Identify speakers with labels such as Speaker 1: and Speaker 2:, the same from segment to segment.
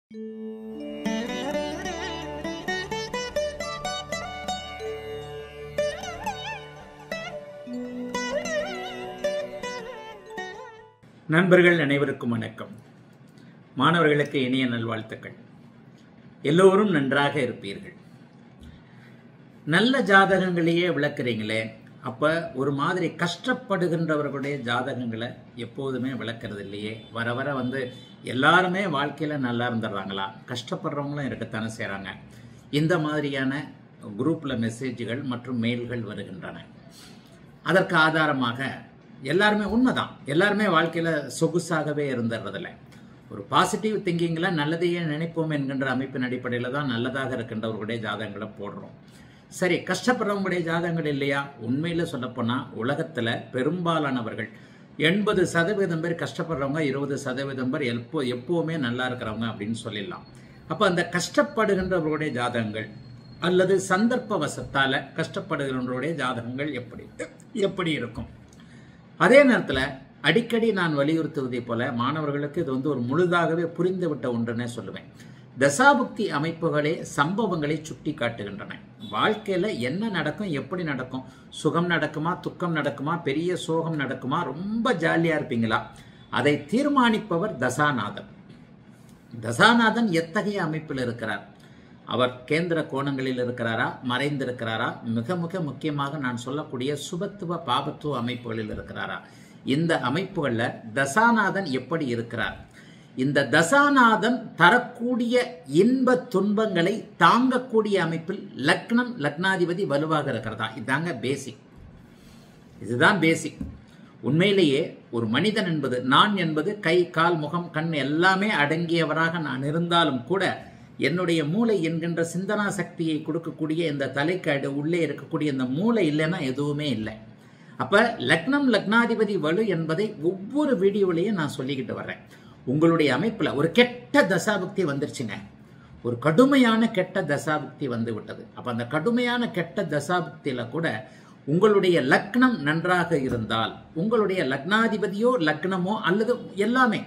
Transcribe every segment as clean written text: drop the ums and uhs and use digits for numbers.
Speaker 1: நண்பர்கள் அனைவருக்கும் வணக்கம். மாணவர்களுக்கு இனிய நல்வாழ்த்துக்கள். எல்லோரும் நன்றாக இருப்பீர்கள். நல்ல ஜாதகங்களையே விளக்குறீங்களே, அப்ப ஒரு மாதிரி கஷ்டப்படுகின்றவர்களுடைய ஜாதகங்களை எப்போதுமே விளக்குறது இல்லையே. வர வர எல்லாருமே வாழ்க்கையில நல்லா இருந்துடுறாங்களா? கஷ்டப்படுறவங்களும் இருக்கத்தானே செய்றாங்க. இந்த மாதிரியான குரூப்ல மெசேஜ்கள் மற்றும் மெயில்கள் வருகின்றன. அதற்கு ஆதாரமாக எல்லாருமே உண்மைதான், எல்லாருமே வாழ்க்கையில சொகுசாகவே இருந்துடுறதில்ல. ஒரு பாசிட்டிவ் திங்கிங்ல நல்லதையே நினைப்போம் என்கின்ற அமைப்பின் அடிப்படையில தான் நல்லதாக இருக்கின்றவர்களுடைய ஜாதகங்களை போடுறோம். சரி, கஷ்டப்படுறவங்களுடைய ஜாதகங்கள் இல்லையா? உண்மையில சொல்லப்போனா உலகத்துல பெரும்பாலானவர்கள் 80% பேர் கஷ்டப்படுறவங்க, 20% பேர் எப்பவுமே நல்லா இருக்கிறவங்க அப்படின்னு சொல்லிடலாம். அப்ப அந்த கஷ்டப்படுகின்றவர்களுடைய ஜாதகங்கள் அல்லது சந்தர்ப்ப வசத்தால கஷ்டப்படுகின்றவருடைய ஜாதகங்கள் எப்படி இருக்கும்? அதே நேரத்தில் அடிக்கடி நான் வலியுறுத்துவதை போல மாணவர்களுக்கு இது ஒரு முழுதாகவே புரிந்துவிட்ட ஒன்றுனே சொல்லுவேன். தசாபுக்தி அமைப்புகளே சம்பவங்களை சுட்டி காட்டுகின்றன. வாழ்க்கையில என்ன நடக்கும், எப்படி நடக்கும், சுகம் நடக்குமா, துக்கம் நடக்குமா, பெரிய சோகம் நடக்குமா, ரொம்ப ஜாலியா இருப்பீங்களா, அதை தீர்மானிப்பவர் தசாநாதன். தசாநாதன் எத்தகைய அமைப்பில் இருக்கிறார்? அவர் கேந்திர கோணங்களில் இருக்கிறாரா, மறைந்திருக்கிறாரா, மிக மிக முக்கியமாக நான் சொல்லக்கூடிய சுபத்துவ பாபத்துவ அமைப்புகளில் இருக்கிறாரா? இந்த அமைப்புகள்ல தசாநாதன் எப்படி இருக்கிறார்? இந்த தசாநாதன் தரக்கூடிய இன்ப துன்பங்களை தாங்கக்கூடிய அமைப்பில் லக்னம் லக்னாதிபதி வலுவாக இருக்கிறதா? இதாங்க பேசிக். இதுதான் பேசிக். உண்மையிலேயே ஒரு மனிதன் என்பது, நான் என்பது கை கால் முகம் கண் எல்லாமே அடங்கியவராக நான் இருந்தாலும் கூட என்னுடைய மூளை என்கின்ற சிந்தனா சக்தியை கொடுக்கக்கூடிய இந்த தலைக்காடு உள்ளே இருக்கக்கூடிய இந்த மூளை இல்லைன்னா எதுவுமே இல்லை. அப்ப லக்னம் லக்னாதிபதி வலு என்பதை ஒவ்வொரு வீடியோலையும் நான் சொல்லிக்கிட்டு வர்றேன். உங்களுடைய அமைப்புல ஒரு கெட்ட தசாபுக்தி வந்துருச்சுங்க, ஒரு கடுமையான கெட்ட தசாபுக்தி வந்து விட்டது. அப்ப அந்த கடுமையான கெட்ட தசாபுக்தியில கூட உங்களுடைய லக்னம் நன்றாக இருந்தால், உங்களுடைய லக்னாதிபதியோ லக்னமோ அல்லது எல்லாமே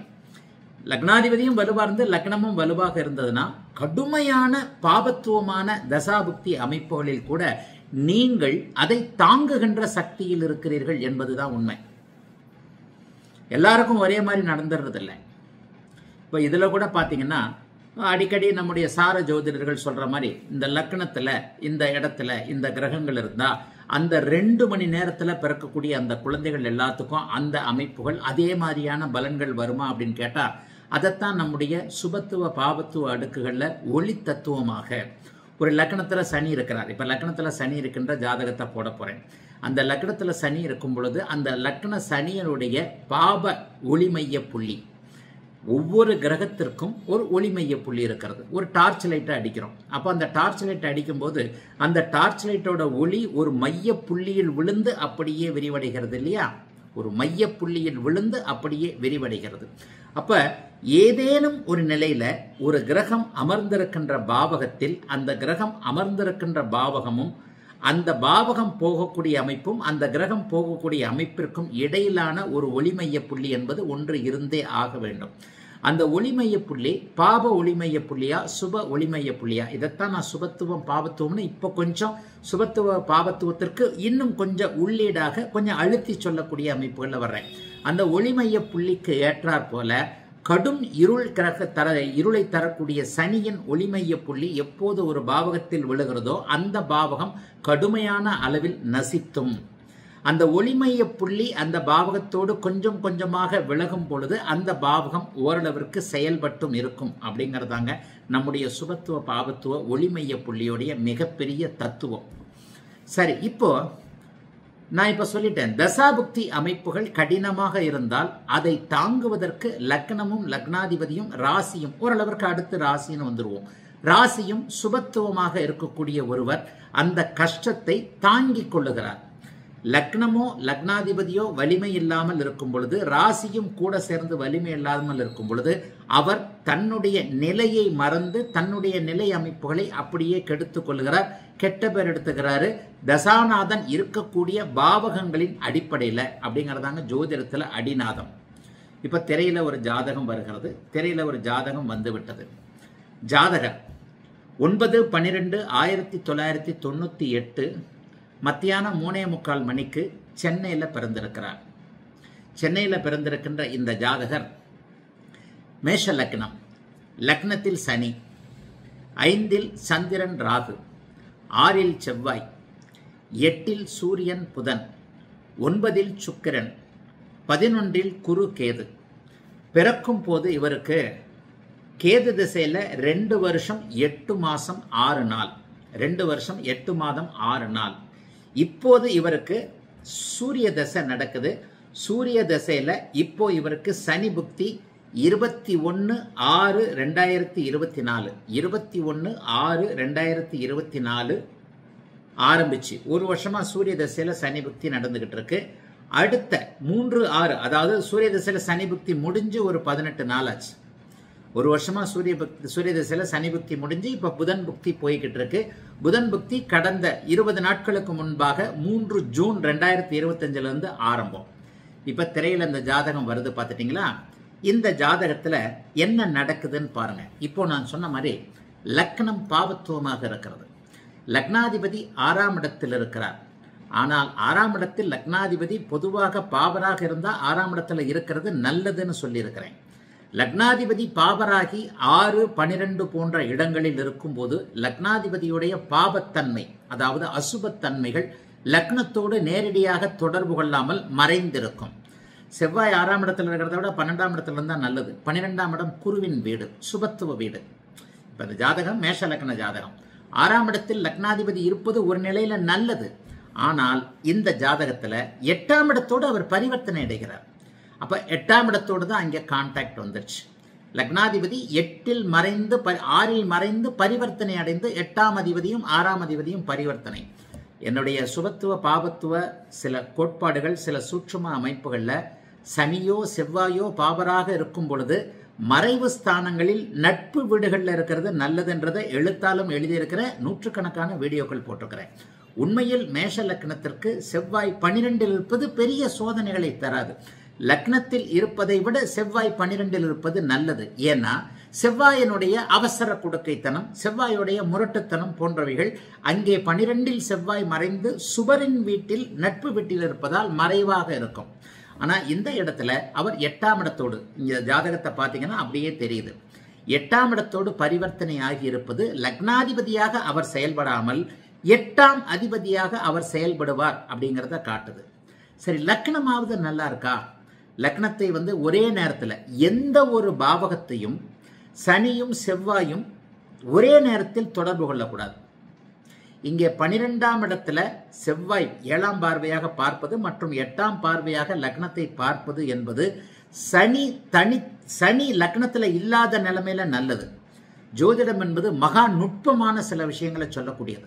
Speaker 1: லக்னாதிபதியும் வலுவா இருந்து லக்னமும் வலுவாக இருந்ததுன்னா கடுமையான பாபத்துவமான தசாபுக்தி அமைப்புகளில் கூட நீங்கள் அதை தாங்குகின்ற சக்தியில் இருக்கிறீர்கள் என்பதுதான் உண்மை. எல்லாருக்கும் ஒரே மாதிரி நடந்துடுறதில்லை. இப்போ இதுல கூட பாத்தீங்கன்னா அடிக்கடி நம்முடைய சார ஜோதிடர்கள் சொல்ற மாதிரி இந்த லக்னத்துல இந்த இடத்துல இந்த கிரகங்கள் இருந்தா அந்த 2 மணி நேரத்துல பிறக்கக்கூடிய அந்த குழந்தைகள் எல்லாத்துக்கும் அந்த அமைப்புகள் அதே மாதிரியான பலன்கள் வருமா அப்படின்னு கேட்டா, அதைத்தான் நம்முடைய சுபத்துவ பாபத்துவ அடுக்குகள்ல ஒளி தத்துவமாக ஒரு லக்னத்துல சனி இருக்கிறார். இப்ப லக்னத்துல சனி இருக்கின்ற ஜாதகத்தை போட போறேன். அந்த லக்னத்துல சனி இருக்கும் பொழுது அந்த லக்ன சனியனுடைய பாப ஒளிமைய புள்ளி, ஒவ்வொரு கிரகத்திற்கும் ஒரு ஒளிமைய புள்ளி இருக்கிறது. ஒரு டார்ச் லைட்டை அடிக்கிறோம். அப்போ அந்த டார்ச் லைட் அடிக்கும் போது அந்த டார்ச் லைட்டோட ஒளி ஒரு மைய புள்ளியில் விழுந்து அப்படியே விரிவடைகிறது இல்லையா? ஒரு மைய புள்ளியில் விழுந்து அப்படியே விரிவடைகிறது. அப்ப ஏதேனும் ஒரு நிலையில ஒரு கிரகம் அமர்ந்திருக்கின்ற பாவகத்தில் அந்த கிரகம் அமர்ந்திருக்கின்ற பாவகமும் அந்த பாவகம் போகக்கூடிய அமைப்பும் அந்த கிரகம் போகக்கூடிய அமைப்பிற்கும் இடையிலான ஒரு ஒளிமைய புள்ளி என்பது ஒன்று இருந்தே ஆக வேண்டும். அந்த ஒளிமைய புள்ளி பாப ஒளிமைய புள்ளியா சுப ஒளிமைய புள்ளியா? இதைத்தான் நான் சுபத்துவம் பாபத்துவம்னு இப்போ கொஞ்சம் சுபத்துவ பாபத்துவத்திற்கு இன்னும் கொஞ்சம் உள்ளீடாக கொஞ்சம் அழுத்தி சொல்லக்கூடிய அமைப்புகள்ல வர்றேன். அந்த ஒளிமைய புள்ளிக்கு ஏற்றாற் போல கடும் இருளை தரக்கூடிய சனியின் ஒளிமைய புள்ளி எப்போது ஒரு பாவகத்தில் விழுகிறதோ அந்த பாவகம் கடுமையான அளவில் நசித்தும், அந்த ஒளிமைய புள்ளி அந்த பாவகத்தோடு கொஞ்சம் கொஞ்சமாக விலகும் பொழுது அந்த பாவகம் ஓரளவிற்கு செயல்பட்டும் இருக்கும். அப்படிங்கிறதாங்க நம்முடைய சுபத்துவ பாவத்துவ ஒளிமைய புள்ளியோடைய மிகப்பெரிய தத்துவம். சரி, இப்போ நான் இப்ப சொல்லிட்டேன், தசாபுக்தி அமைப்புகள் கடினமாக இருந்தால் அதை தாங்குவதற்கு லக்னமும் லக்னாதிபதியும் ராசியும், ஓரளவிற்கு அடுத்து ராசின்னு வந்துருவோம், ராசியும் சுபத்துவமாக இருக்கக்கூடிய ஒருவர் அந்த கஷ்டத்தை தாங்கிக் கொள்ளுகிறார். லக்னமோ லக்னாதிபதியோ வலிமை இல்லாமல் இருக்கும் பொழுது, ராசியும் கூட சேர்ந்து வலிமை இல்லாமல் இருக்கும் பொழுது அவர் தன்னுடைய நிலையை மறந்து தன்னுடைய நிலை அமைப்புகளை அப்படியே கெடுத்துக் கொள்கிறார், கெட்ட பேர் எடுத்துக்கிறாரு. தசாநாதன் இருக்கக்கூடிய பாவகங்களின் அடிப்படையில அப்படிங்கறதாங்க ஜோதிடத்துல அடிநாதம். இப்ப திரையில ஒரு ஜாதகம் வருகிறது, திரையில ஒரு ஜாதகம் வந்து விட்டது. ஜாதகர் 9/12/1998 மத்தியானம் 3:45 மணிக்கு சென்னையில் பிறந்திருக்கிறார். சென்னையில் பிறந்திருக்கின்ற இந்த ஜாதகர் மேஷ லக்னம், லக்னத்தில் சனி, 5ல் சந்திரன் ராகு, 6ல் செவ்வாய், 8ல் சூரியன் புதன், 9ல் சுக்கிரன், 11ல் குரு கேது. பிறக்கும் போது இவருக்கு கேது திசையில் 2 வருஷம் 8 மாதம் 6 நாள், 2 வருஷம் 8 மாதம் 6 நாள். இப்போது இவருக்கு சூரிய தசை நடக்குது. சூரிய தசையில் இப்போ இவருக்கு சனி புக்தி 21/6/2024 21/6/2024 ஆரம்பிச்சு ஒரு வருஷமா சூரிய தசையில் சனி புக்தி நடந்துகிட்டு இருக்கு. அடுத்த 3/6, அதாவது சூரிய தசையில் சனி புக்தி முடிஞ்சு ஒரு 18 நாள் ஆச்சு. ஒரு வருஷமா சூரிய தசையில் சனி புக்தி முடிஞ்சு இப்ப புதன் புக்தி போய்கிட்டு இருக்கு. புதன் புக்தி கடந்த 20 நாட்களுக்கு முன்பாக 3 ஜூன் 2025 இருந்து ஆரம்பம். இப்ப திரையில இந்த ஜாதகம் வருது பார்த்துட்டீங்களா? இந்த ஜாதகத்துல என்ன நடக்குதுன்னு பாருங்க. இப்போ நான் சொன்ன மாதிரி லக்னம் பாவத்துவமாக இருக்கிறது. லக்னாதிபதி 6ஆம் இடத்தில் இருக்கிறார். ஆனால் 6ஆம் இடத்தில் லக்னாதிபதி பொதுவாக பாவராக இருந்தால் 6ஆம் இடத்துல இருக்கிறது நல்லதுன்னு சொல்லியிருக்கிறேன். லக்னாதிபதி பாவராகி 6, 12 போன்ற இடங்களில் இருக்கும்போது லக்னாதிபதியுடைய பாவத்தன்மை, அதாவது அசுபத்தன்மைகள் லக்னத்தோடு நேரடியாக தொடர்பு கொள்ளாமல் மறைந்திருக்கும். செவ்வாய் 6ஆம் இடத்துல இருக்கிறத விட 12ஆம் இடத்துல இருந்தா நல்லது. 12ஆம் இடம் குருவின் வீடு, சுபத்துவ வீடு. இப்ப இந்த ஜாதகம் மேஷ லக்ன ஜாதகம். 6ஆம் இடத்தில் லக்னாதிபதி இருப்பது ஒரு நிலையில நல்லது. ஆனால் இந்த ஜாதகத்துல 8ஆம் இடத்தோடு அவர் பரிவர்த்தனை அடைகிறார். அப்ப 8ஆம் இடத்தோடு தான் அங்கே கான்டாக்ட் வந்துருச்சு. லக்னாதிபதி 8ல் மறைந்து 6ல் மறைந்து பரிவர்த்தனை அடைந்து 8ஆம் அதிபதியும் 6ஆம் அதிபதியும் பரிவர்த்தனை. என்னுடைய சுபத்துவ பாவத்துவ சில கோட்பாடுகள், சில சூட்சும அமைப்புகள்ல சனியோ செவ்வாயோ பாவராக இருக்கும் பொழுது மறைவு ஸ்தானங்களில் நட்பு வீடுகள்ல இருக்கிறது நல்லதுன்றதை எழுத்தாலும் எழுதியிருக்கிற நூற்றுக்கணக்கான வீடியோக்கள் போட்டிருக்கிறேன். உண்மையில் மேஷ லக்னத்திற்கு செவ்வாய் 12ல் இருப்பது பெரிய சோதனைகளை தராது. லக்னத்தில் இருப்பதை விட செவ்வாய் 12ல் இருப்பது நல்லது. ஏன்னா செவ்வாயினுடைய அவசர கொடுக்கைத்தனம், செவ்வாயுடைய முரட்டுத்தனம் போன்றவைகள் அங்கே 12ல் செவ்வாய் மறைந்து சுபரின் வீட்டில் நட்பு வீட்டில் இருப்பதால் மறைவாக இருக்கும். ஆனா இந்த இடத்துல அவர் 8ஆம் இடத்தோடு, இந்த ஜாதகத்தை பார்த்தீங்கன்னா அப்படியே தெரியுது, 8ஆம் இடத்தோடு பரிவர்த்தனை ஆகி இருப்பது லக்னாதிபதியாக அவர் செயல்படாமல் 8ஆம் அதிபதியாக அவர் செயல்படுவார் அப்படிங்கிறத காட்டுது. சரி, லக்னமாவது நல்லா இருக்கா? லக்னத்தை ஒரே நேரத்தில் எந்த ஒரு பாவகத்தையும் சனியும் செவ்வாயும் ஒரே நேரத்தில் தொடர்பு கொள்ளக்கூடாது. இங்கே 12ஆம் இடத்துல செவ்வாய் 7ஆம் பார்வையாக பார்ப்பது மற்றும் 8ஆம் பார்வையாக லக்னத்தை பார்ப்பது என்பது சனி லக்னத்தில் இல்லாத நிலைமையில நல்லது. ஜோதிடம் என்பது மகா நுட்பமான சில விஷயங்களை சொல்லக்கூடியது.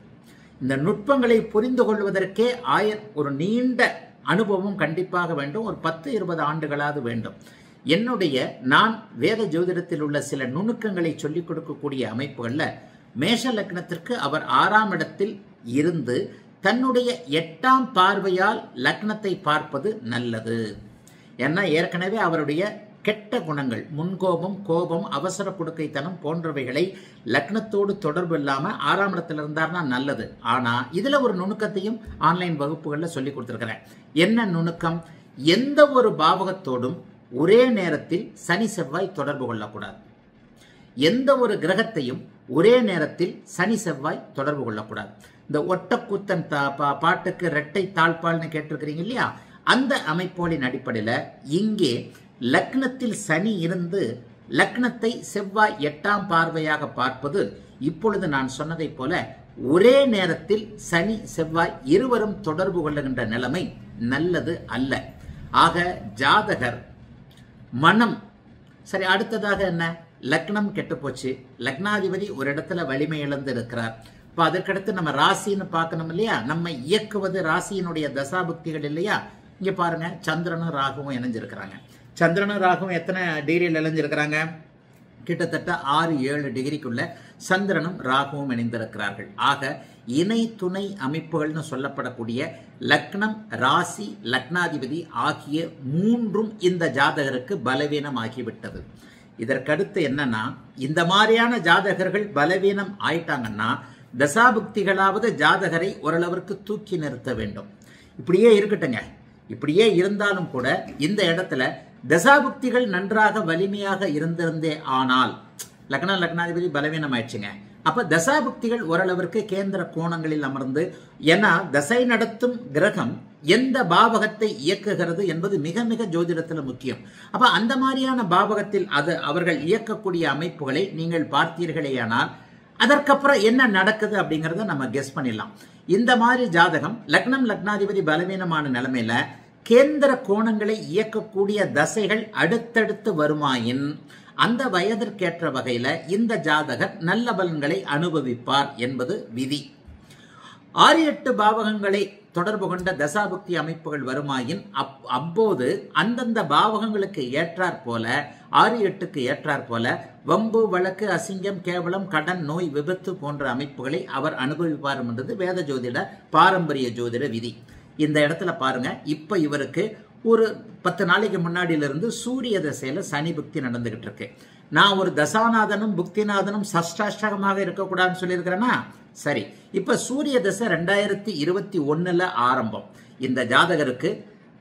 Speaker 1: இந்த நுட்பங்களை புரிந்து கொள்வதற்கே ஒரு நீண்ட அனுபவம் கண்டிப்பாக வேண்டும். ஒரு 10-20 ஆண்டுகளாவது வேண்டும். நான் வேத ஜோதிடத்தில் உள்ள சில நுணுக்கங்களை சொல்லிக் கொடுக்கக்கூடிய அமைப்புகள்ல மேஷ லக்னத்திற்கு அவர் 6ஆம் இடத்தில் இருந்து தன்னுடைய 8ஆம் பார்வையால் லக்னத்தை பார்ப்பது நல்லது. ஏன்னா ஏற்கனவே அவருடைய கெட்ட குணங்கள், முன்கோபம், கோபம், அவசர கொடுக்கைத்தனம் போன்றவைகளை லக்னத்தோடு தொடர்பு இல்லாம 6ஆம் இடத்துல இருந்தார்னா நல்லது. ஆனா இதுல ஒரு நுணுக்கத்தையும் ஆன்லைன் வகுப்புகள்ல சொல்லி கொடுத்திருக்கிறேன். என்ன நுணுக்கம்? எந்த ஒரு பாவகத்தோடும் ஒரே நேரத்தில் சனி செவ்வாய் தொடர்பு கொள்ளக்கூடாது. எந்த ஒரு கிரகத்தையும் ஒரே நேரத்தில் சனி செவ்வாய் தொடர்பு கொள்ளக்கூடாது. இந்த ஒட்டக்கூத்தன் பாட்டுக்கு இரட்டை தாழ்பால்னு கேட்டிருக்கிறீங்க இல்லையா? அந்த அமைப்புகளின் அடிப்படையில் இங்கே லக்னத்தில் சனி இருந்து லக்னத்தை செவ்வாய் 8ஆம் பார்வையாக பார்ப்பது இப்பொழுது நான் சொன்னதை போல ஒரே நேரத்தில் சனி செவ்வாய் இருவரும் தொடர்பு கொள்ளுகின்ற நிலைமை நல்லது அல்ல. ஆக ஜாதகர் மனம் சரி. அடுத்ததாக என்ன? லக்னம் கெட்டு போச்சு, லக்னாதிபதி ஒரு இடத்துல வலிமை இழந்து இருக்கிறார். இப்ப அதற்கடுத்து நம்ம ராசின்னு பார்க்கணும் இல்லையா? நம்ம இயக்குவது ராசியினுடைய தசாபுக்திகள் இல்லையா? இங்க பாருங்க, சந்திரனும் ராகுவும் இணைஞ்சிருக்கிறாங்க. சந்திரனும் ராகுவும் எத்தனை டிகிரியில் இணைஞ்சிருக்கிறாங்க? கிட்டத்தட்ட 6-7 டிகிரிக்குள்ள சந்திரனும் ராகுவும் இணைந்திருக்கிறார்கள். ஆக இணை துணை அமைப்புகள்னு சொல்லப்படக்கூடிய லக்னம், ராசி, லக்னாதிபதி ஆகிய மூன்றும் இந்த ஜாதகருக்கு பலவீனம் ஆகிவிட்டது. இதற்கடுத்து என்னன்னா, இந்த மாதிரியான ஜாதகர்கள் பலவீனம் ஆயிட்டாங்கன்னா தசாபுக்திகளாவது ஜாதகரை ஓரளவிற்கு தூக்கி நிறுத்த வேண்டும். இப்படியே இருக்கட்டுங்க. இப்படியே இருந்தாலும் கூட இந்த இடத்துல தசாபுக்திகள் நன்றாக வலிமையாக இருந்திருந்தே ஆனால் லக்னாதிபதி பலவீனம் ஆயிடுச்சுங்க. அப்ப தசாபுக்திகள் ஓரளவிற்கு கேந்திர கோணங்களில் அமர்ந்து, ஏன்னா தசை நடத்தும் கிரகம் எந்த பாவகத்தை இயக்குகிறது என்பது மிக மிக ஜோதிடத்தில் முக்கியம். அப்ப அந்த மாதிரியான பாவகத்தில் அவர்கள் இயக்கக்கூடிய அமைப்புகளை நீங்கள் பார்த்தீர்களேயானால் அதற்கப்புறம் என்ன நடக்குது அப்படிங்கறத நம்ம கெஸ் பண்ணிடலாம். இந்த மாதிரி ஜாதகம் லக்னாதிபதி பலவீனமான நிலைமையில கேந்திர கோணங்களை இயக்கக்கூடிய தசைகள் அடுத்தடுத்து வருமாயின் அந்த வயதிற்கேற்ற வகையில இந்த ஜாதகர் நல்ல பலன்களை அனுபவிப்பார் என்பது விதி. 6-8 பாவகங்களை தொடர்பு கொண்ட தசாபுக்தி அமைப்புகள் வருமாயின் அப்போது அந்தந்த பாவகங்களுக்கு ஏற்றாற் போல 6-8க்கு ஏற்றாற் போல வம்பு, வழக்கு, அசிங்கம், கேவலம், கடன், நோய், விபத்து போன்ற அமைப்புகளை அவர் அனுபவிப்பார் என்றது வேத ஜோதிட பாரம்பரிய ஜோதிட விதி. இந்த இடத்துல பாருங்க, இப்ப இவருக்கு ஒரு 10 நாளைக்கு முன்னாடியிலிருந்து சூரிய தசையில சனி புக்தி நடந்துகிட்டு இருக்கு. நான் ஒரு தசாநாதனும் புக்திநாதனும் சஷ்டாஷ்டகமாக இருக்கக்கூடாதுன்னு சொல்லியிருக்கிறேன்னா சரி. இப்ப சூரிய தசை 2021 ஆரம்பம். இந்த ஜாதகருக்கு,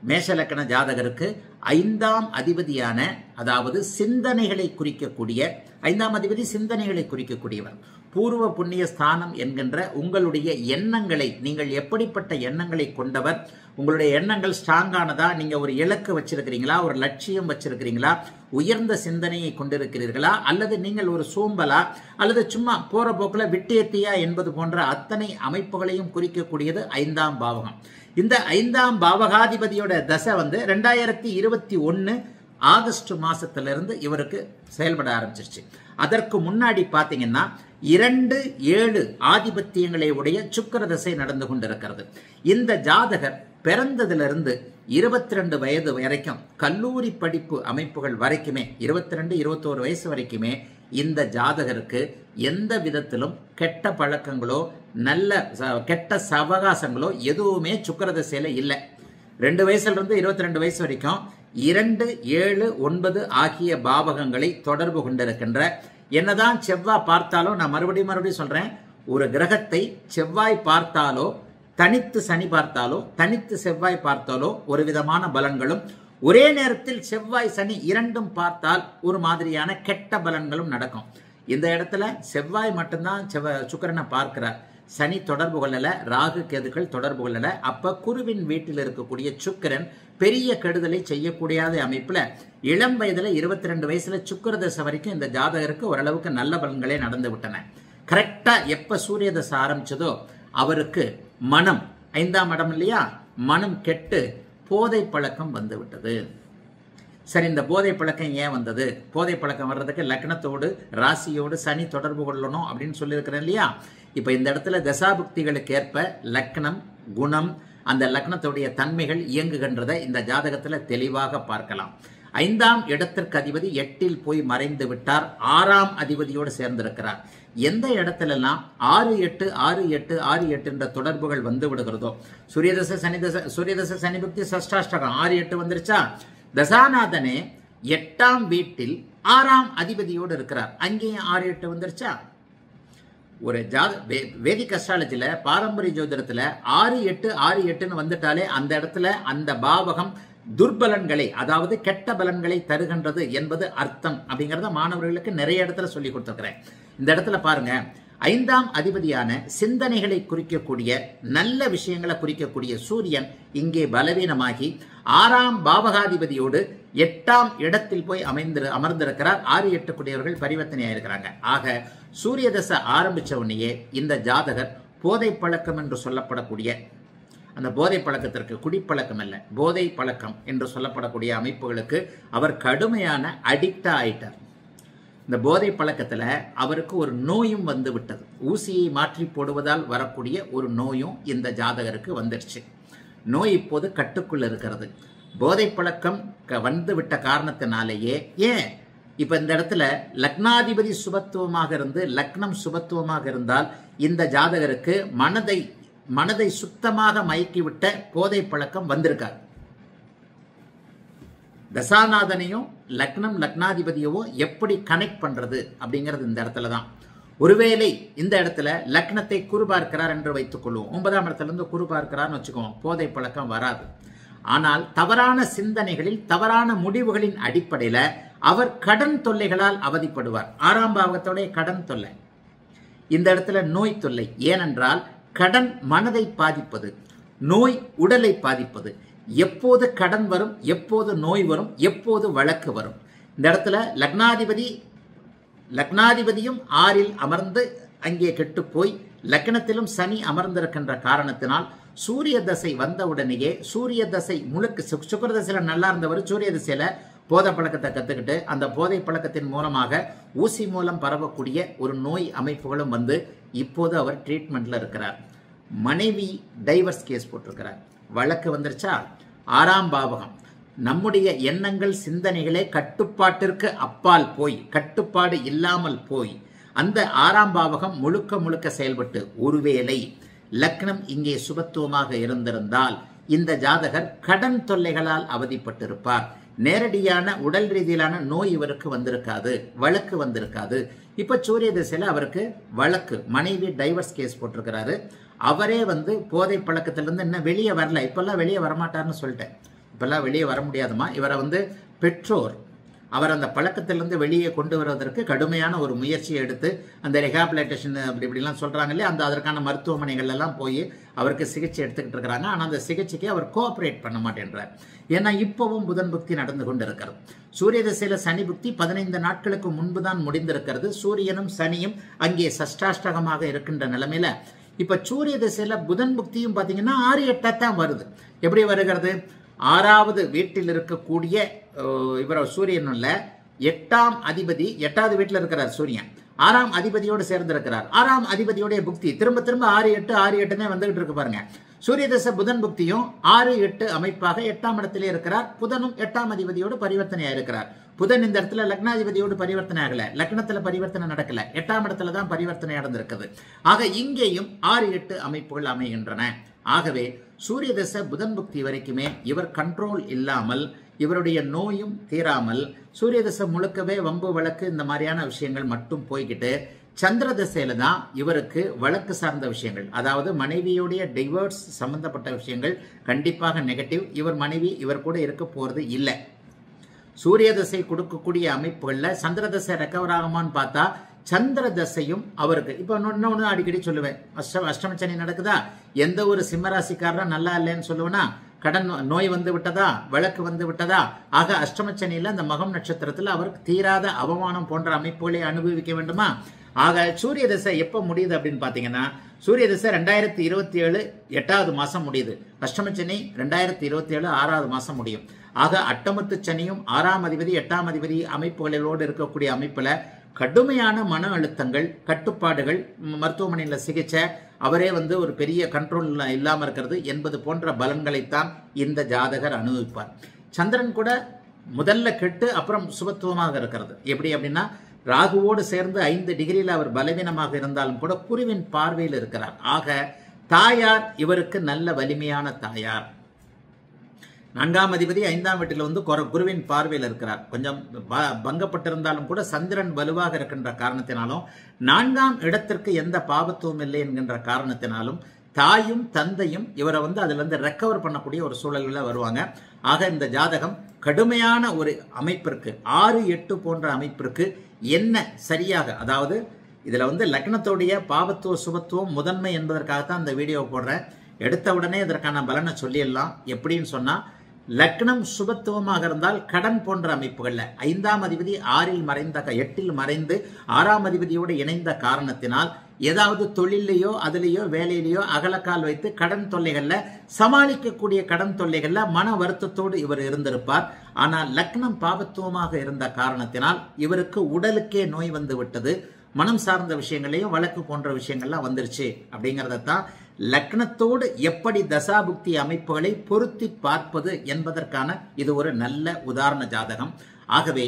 Speaker 1: மேஷலக்கண ஜாதகருக்கு 5ஆம் அதிபதியான, அதாவது சிந்தனைகளை குறிக்கக்கூடிய 5ஆம் அதிபதி சிந்தனைகளை குறிக்கக்கூடியவர். பூர்வ புண்ணிய ஸ்தானம் என்கின்ற உங்களுடைய எண்ணங்களை, நீங்கள் எப்படிப்பட்ட எண்ணங்களை கொண்டவர், உங்களுடைய எண்ணங்கள் ஸ்ட்ராங்கானதா, நீங்க ஒரு இலக்கு வச்சிருக்கிறீங்களா, ஒரு லட்சியம் வச்சிருக்கிறீங்களா, உயர்ந்த சிந்தனையை கொண்டிருக்கிறீர்களா, அல்லது நீங்கள் ஒரு சோம்பலா, அல்லது சும்மா போற போக்குல விட்டேத்தியா என்பது போன்ற அத்தனை அமைப்புகளையும் குறிக்கக்கூடியது 5ஆம் பாவகம். இந்த 5ஆம் பாவகாதிபதியோட தசை 2021 ஆகஸ்ட் மாசத்திலிருந்து இவருக்கு செயல்பட ஆரம்பிச்சிருச்சு. அதற்கு முன்னாடி பாத்தீங்கன்னா 2-7 ஆதிபத்தியங்களை உடைய சுக்கிர தசை நடந்து கொண்டிருக்கிறது. இந்த ஜாதகர் பிறந்ததிலிருந்து 22 வயது வரைக்கும், கல்லூரி படிப்பு அமைப்புகள் வரைக்குமே 22-21 வயசு வரைக்குமே இந்த ஜாதகருக்கு எந்த விதத்திலும் கெட்ட பழக்கங்களோ கெட்ட சவகாசங்களோ எதுவுமே சுக்கிர தசையில இல்லை. 2 வயசுல இருந்து 22 வயசு வரைக்கும் 2, 7, 9 ஆகிய பாவகங்களை தொடர்பு கொண்டிருக்கின்ற, என்னதான் செவ்வாய் பார்த்தாலும், நான் மறுபடியும் சொல்றேன், ஒரு கிரகத்தை செவ்வாய் பார்த்தாலோ, தனித்து சனி பார்த்தாலோ, தனித்து செவ்வாய் பார்த்தாலோ ஒரு விதமான பலன்களும், ஒரே நேரத்தில் செவ்வாய் சனி இரண்டும் பார்த்தால் ஒரு மாதிரியான கெட்ட பலன்களும் நடக்கும். இந்த இடத்துல செவ்வாய் மட்டும்தான் சுக்கிரனை பார்க்கிறார். சனி தொடர்பு கொள்ளல, ராகு கேதுக்கள் தொடர்பு கொள்ளல. அப்ப குருவின் வீட்டில் இருக்கக்கூடிய சுக்கிரன் பெரிய கெடுதலை செய்யக்கூடிய அமைப்புல இளம் வயதுல 22 வயசுல சுக்கிர தசை வரைக்கும் இந்த ஜாதகருக்கு ஓரளவுக்கு நல்ல பலன்களே நடந்து விட்டன. கரெக்டா எப்ப சூரிய தசை ஆரம்பிச்சதோ அவருக்கு மனம், 5ஆம் இடம் இல்லையா, மனம் கெட்டு போதை பழக்கம் வந்து விட்டது. சரி, இந்த போதை பழக்கம் ஏன் வந்தது? போதை பழக்கம் வர்றதுக்கு லக்னத்தோடு ராசியோடு சனி தொடர்பு கொள்ளணும் அப்படின்னு சொல்லியிருக்கிறேன் இல்லையா. இப்ப இந்த இடத்துல தசாபுக்திகளுக்கு ஏற்ப லக்னம், குணம், அந்த லக்னத்துடைய தன்மைகள் இயங்குகின்றதை இந்த ஜாதகத்துல தெளிவாக பார்க்கலாம். 5ஆம் இடத்திற்கு அதிபதி 8இல் போய் மறைந்து விட்டார். 6ஆம் அதிபதியோடு சேர்ந்திருக்கிறார். எந்த இடத்துலலாம் 6-8 6-8 6-8 என்ற தொடர்புகள் வந்து விடுகிறதோ, சூரியதசை சனி புக்தி சஷ்டாஷ்டகம் 6-8 வந்துருச்சா, தசாநாதனே 8ஆம் வீட்டில் 6ஆம் அதிபதியோடு இருக்கிறார். அங்கேயும் 6-8 வந்துருச்சா. ஒரு வேதிக் அஸ்ட்ராலஜில, பாரம்பரிய ஜோதிடத்துல 6-8 வந்துட்டாலே அந்த இடத்துல அந்த பாவகம் துர்பலன்களை, அதாவது கெட்ட பலன்களை தருகின்றது என்பது அர்த்தம். அப்படிங்கறத மாணவர்களுக்கு நிறைய இடத்துல சொல்லி கொடுத்திருக்கிறேன். இந்த இடத்துல பாருங்க, 5ஆம் அதிபதியான சிந்தனைகளை குறிக்கக்கூடிய, நல்ல விஷயங்களை குறிக்கக்கூடிய சூரியன் இங்கே பலவீனமாகி 6ஆம் பாவகாதிபதியோடு 8ஆம் இடத்தில் போய் அமர்ந்திருக்கிறார். 6-8 கூடியவர்கள் பரிவர்த்தனையாயிருக்கிறாங்க. ஆக சூரிய தசை ஆரம்பிச்ச உடனேயே இந்த ஜாதகர் போதை பழக்கம் என்று சொல்லப்படக்கூடிய, அந்த போதை பழக்கத்திற்கு குடிப்பழக்கம் அல்ல, போதை பழக்கம் என்று சொல்லப்படக்கூடிய அமைப்புகளுக்கு அவர் கடுமையான அடிக்டா ஆயிட்டார். இந்த போதை பழக்கத்துல அவருக்கு ஒரு நோயும் வந்து விட்டது. ஊசியை மாற்றி போடுவதால் வரக்கூடிய ஒரு நோயும் இந்த ஜாதகருக்கு வந்துடுச்சு. நோய் இப்போது கட்டுக்குள்ள இருக்கிறது. போதை பழக்கம் வந்து விட்ட காரணத்தினாலேயே, ஏன் இப்ப இந்த இடத்துல லக்னாதிபதி சுபத்துவமாக இருந்து, லக்னம் சுபத்துவமாக இருந்தால் இந்த ஜாதகருக்கு மனதை சுத்தமாக மயக்கிவிட்ட போதை பழக்கம் வந்திருக்கார். தசாநாதனையும் லக்னம் லக்னாதிபதியவோ எப்படி கனெக்ட் பண்றது அப்படிங்கிறது இந்த இடத்துல தான். ஒருவேளை இந்த இடத்துல லக்னத்தை குரு பார்க்கிறார் என்று வைத்துக் கொள்வோம், 9ஆம் இடத்துல இருந்து குரு பார்க்கிறார்னு வச்சுக்கோம், போதை பழக்கம் வராது. ஆனால் தவறான சிந்தனைகளில் தவறான முடிவுகளின் அடிப்படையில் அவர் கடன் தொல்லைகளால் அவதிப்படுவார். 6ஆம் பாவகத்தோட கடன் தொல்லை, இந்த இடத்துல நோய் தொல்லை. ஏனென்றால் கடன் மனதை பாதிப்பது, நோய் உடலை பாதிப்பது. எப்போது கடன் வரும், எப்போது நோய் வரும், எப்போது வழக்கு வரும். இந்த இடத்துல லக்னாதிபதியும் 6ல் அமர்ந்து அங்கே கெட்டு போய் லக்னத்திலும் சனி அமர்ந்திருக்கின்ற காரணத்தினால் சூரிய தசை வந்தவுடனேயே, சூரிய தசை முழுக்க சுக்கிர தசையில நல்லா இருந்தவர் சூரிய தசையில போதை பழக்கத்தை கத்துக்கிட்டு அந்த போதை பழக்கத்தின் மூலமாக ஊசி மூலம் பரவக்கூடிய ஒரு நோய் அமைப்புகளும் வந்து இப்போது அவர் ட்ரீட்மெண்ட்ல இருக்கிறார். மனைவி டைவர்ஸ் கேஸ் போட்டிருக்கிறார், வழக்கு வந்துருச்சா. 6ஆம் பாவகம் நம்முடைய எண்ணங்கள் சிந்தனைகளே கட்டுப்பாட்டிற்கு அப்பால் போய், கட்டுப்பாடு இல்லாமல் போய் அந்த 6ஆம் பாவகம் முழுக்க முழுக்க செயல்பட்டு, ஒருவேளை லக்னம் இங்கே சுபத்துவமாக இருந்திருந்தால் இந்த ஜாதகர் கடன் தொல்லைகளால் அவதிப்பட்டிருப்பார். நேரடியான உடல் ரீதியிலான நோய் இவருக்கு வந்திருக்காது, வழக்கு வந்திருக்காது. இப்ப சூரிய திசையில அவருக்கு வழக்கு, மனைவி டைவர்ஸ் கேஸ் போட்டிருக்கிறாரு. அவரே வந்து போதை பழக்கத்திலிருந்து இன்னும் வெளியே வரல. இப்பெல்லாம் வெளியே வரமாட்டார்னு சொல்லிட்டேன், இப்பெல்லாம் வெளியே வர முடியாதுமா. இவரை வந்து பெற்றோர் அவர் அந்த பழக்கத்திலிருந்து வெளியே கொண்டு வருவதற்கு கடுமையான ஒரு முயற்சியை எடுத்து அந்த ரிஹாபிலிட்டேஷன் அப்படி இப்படிலாம் சொல்றாங்க இல்லையா, அந்த அதற்கான மருத்துவமனைகள் எல்லாம் போய் அவருக்கு சிகிச்சை எடுத்துக்கிட்டு இருக்கிறாங்க. ஆனால் அந்த சிகிச்சைக்கு அவர் கோஆப்ரேட் பண்ண மாட்டேன்றார். ஏன்னா இப்பவும் புதன் புக்தி நடந்து கொண்டு இருக்கிறது. சூரிய திசையில சனி புக்தி 15 நாட்களுக்கு முன்பு தான் முடிந்திருக்கிறது. சூரியனும் சனியும் அங்கே சஷ்டாஷ்டகமாக இருக்கின்ற நிலைமையில இப்ப சூரிய திசையில புதன் புக்தியும் பாத்தீங்கன்னா 6-8 தான் வருது. எப்படி வருகிறது? 6வது வீட்டில் இருக்கக்கூடிய இவர் சூரியன் இல்ல, 8ஆம் அதிபதி 8வது வீட்டில் இருக்கிறார் சூரியன், 6ஆம் அதிபதியோடு சேர்ந்திருக்கிறார். 6ஆம் அதிபதியோடைய புக்தி திரும்ப திரும்ப 6-8 வந்துகிட்டு இருக்கு பாருங்க. சூரிய தசை புதன் புக்தியும் 6-8 அமைப்பாக 8ஆம் இடத்திலே இருக்கிறார். புதனும் 8ஆம் அதிபதியோடு பரிவர்த்தனையா இருக்கிறார். புதன் இந்த இடத்துல லக்னாதிபதியோடு பரிவர்த்தனை ஆகல, லக்னத்துல பரிவர்த்தனை நடக்கல, 8ஆம் இடத்துல தான் பரிவர்த்தனை நடந்திருக்குது. ஆக இங்கேயும் 6-8 அமைப்புகள் அமைகின்றன. ஆகவே சூரிய தசை புதன் புக்தி வரைக்குமே இவர் கண்ட்ரோல் இல்லாமல், இவருடைய நோயும் தீராமல், சூரிய தசை முழுக்கவே வம்பு வழக்கு இந்த மாதிரியான விஷயங்கள் மட்டும் போய்கிட்டு, சந்திர தசையில தான் இவருக்கு வழக்கு சார்ந்த விஷயங்கள், அதாவது மனைவியுடைய டிவோர்ஸ் சம்பந்தப்பட்ட விஷயங்கள் கண்டிப்பாக நெகட்டிவ். இவர் மனைவி இவர் கூட இருக்க போறது இல்லை. சூரிய தசை கொடுக்கக்கூடிய அமைப்புகள்ல சந்திர தசை ரெக்கவர் ஆகுமான்னு பார்த்தா சந்திர தசையும் அவருக்கு இப்ப இன்னொன்னு அடிக்கடி சொல்லுவேன், அஷ்டம சனி நடக்குதா, எந்த ஒரு சிம்மராசிக்காரரும் நல்லா இல்லைன்னு சொல்லுவேன்னா, கடன் நோய் வந்து விட்டதா, வழக்கு வந்து விட்டதா. ஆக அஷ்டமச்சனியில அந்த மகம் நட்சத்திரத்தில் அவருக்கு தீராத அவமானம் போன்ற அமைப்புகளை அனுபவிக்க வேண்டுமா. ஆக சூரிய தசை எப்ப முடியுது அப்படின்னு பாத்தீங்கன்னா, சூரிய தசை 2027 8வது மாசம் முடியுது. அஷ்டமச்சனி 2027 6வது மாசம் முடியும். ஆக அட்டமத்து சனியும் 6ஆம் அதிபதி 8ஆம் அதிபதி அமைப்புகளோடு இருக்கக்கூடிய அமைப்புல கடுமையான மன அழுத்தங்கள், கட்டுப்பாடுகள், மருத்துவமனையில் சிகிச்சை, அவரே வந்து ஒரு பெரிய கண்ட்ரோல் இல்லாம இருக்கிறது என்பது போன்ற பலன்களைத்தான் இந்த ஜாதகர் அனுபவிப்பார். சந்திரன் கூட முதல்ல கெட்டு அப்புறம் சுபத்துவமாக இருக்கிறது. எப்படி அப்படின்னா, ராகுவோடு சேர்ந்து 5 டிகிரியில் அவர் பலவீனமாக இருந்தாலும் கூட குருவின் பார்வையில் இருக்கிறார். ஆக தாயார் இவருக்கு நல்ல வலிமையான தாயார். 4ஆம் அதிபதி 5ஆம் வீட்டில் வந்து குருவின் பார்வையில் இருக்கிறார். கொஞ்சம் பங்கப்பட்டிருந்தாலும் கூட சந்திரன் வலுவாக இருக்கின்ற காரணத்தினாலும், 4ஆம் இடத்திற்கு எந்த பாவத்துவம் இல்லை என்கின்ற காரணத்தினாலும் தாயும் தந்தையும் இவரை வந்து அதுல இருந்து ரெக்கவர் பண்ணக்கூடிய ஒரு சூழல்ல வருவாங்க. ஆக இந்த ஜாதகம் கடுமையான ஒரு அமைப்பிற்கு 6-8 போன்ற அமைப்பிற்கு என்ன சரியாக, அதாவது இதுல வந்து லக்னத்தோடைய பாவத்துவ சுபத்துவம் முதன்மை என்பதற்காகத்தான் இந்த வீடியோ போடுறேன். எடுத்த உடனே இதற்கான பலனை சொல்லிடலாம். எப்படின்னு சொன்னா, லக்னம் சுபத்துவமாக இருந்தால் கடன் போன்ற அமைப்புகள்ல 5ஆம் அதிபதி 6ல் மறைந்த 8ல் மறைந்து 6ஆம் அதிபதியோடு இணைந்த காரணத்தினால் ஏதாவது தொழிலையோ அதுலேயோ வேலையிலேயோ அகலக்கால் வைத்து கடன் தொல்லைகள்ல சமாளிக்கக்கூடிய கடன் தொல்லைகள்ல மன வருத்தத்தோடு இவர் இருந்திருப்பார். ஆனால் லக்னம் பாவத்துவமாக இருந்த காரணத்தினால் இவருக்கு உடலுக்கே நோய் வந்து விட்டது. மனம் சார்ந்த விஷயங்களையும் வழக்கு போன்ற விஷயங்கள்லாம் வந்துருச்சு. அப்படிங்கிறதான் லக்னத்தோடு எப்படி தசாபுக்தி அமைப்புகளை பொருத்தி பார்ப்பது என்பதற்கான இது ஒரு நல்ல உதாரண ஜாதகம். ஆகவே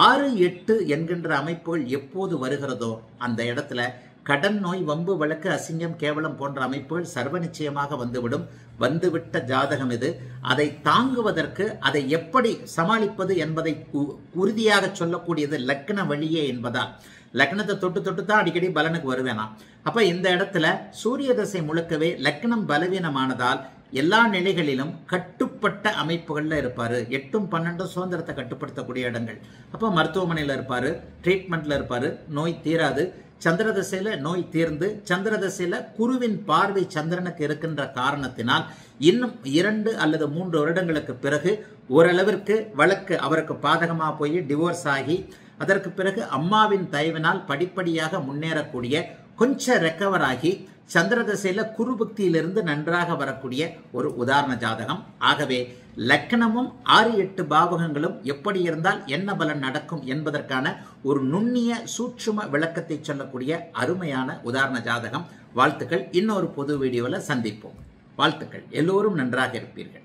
Speaker 1: 6-8 என்கின்ற அமைப்புகள் எப்போது வருகிறதோ அந்த இடத்துல கடன் நோய் வம்பு வழக்கு அசிங்கம் கேவலம் போன்ற அமைப்புகள் சர்வ நிச்சயமாக வந்துவிடும். வந்துவிட்ட ஜாதகம் இது. அதை தாங்குவதற்கு அதை எப்படி சமாளிப்பது என்பதை உறுதியாக சொல்லக்கூடியது லக்ன வழியே என்பதால் லக்னத்தை தொட்டு தொட்டு தான் அடிக்கடி பலனுக்கு வருவேனா. அப்ப இந்த இடத்துல சூரிய தசை முழுக்கவே லக்னம் பலவீனமானதால் எல்லா நிலைகளிலும் கட்டுப்பட்ட அமைப்புகள்ல இருப்பாரு. 8ம் 12ம் சுதந்திரத்தை கட்டுப்படுத்தக்கூடிய இடங்கள். அப்ப மருத்துவமனையில இருப்பாரு, ட்ரீட்மெண்ட்ல இருப்பாரு, நோய் தீராது. சந்திர தசையில நோய் தீர்ந்து சந்திர தசையில குருவின் பார்வை சந்திரனுக்கு இருக்கின்ற காரணத்தினால் இன்னும் 2 அல்லது 3 வருடங்களுக்கு பிறகு ஓரளவிற்கு வழக்கு அவருக்கு பாதகமா போய் டிவோர்ஸ் ஆகி அதற்கு பிறகு அம்மாவின் தயவினால் படிப்படியாக முன்னேறக்கூடிய கொஞ்சம் ரெக்கவர் ஆகி சந்திர தசையில குரு பக்தியிலிருந்து நன்றாக வரக்கூடிய ஒரு உதாரண ஜாதகம். ஆகவே லக்னமும் 6-8 பாவகங்களும் எப்படி இருந்தால் என்ன பலன் நடக்கும் என்பதற்கான ஒரு நுண்ணிய சூட்சும விளக்கத்தை சொல்லக்கூடிய அருமையான உதாரண ஜாதகம். வாழ்த்துக்கள். இன்னொரு பொது வீடியோவில் சந்திப்போம். வாழ்த்துக்கள். எல்லோரும் நன்றாக இருப்பீர்கள்.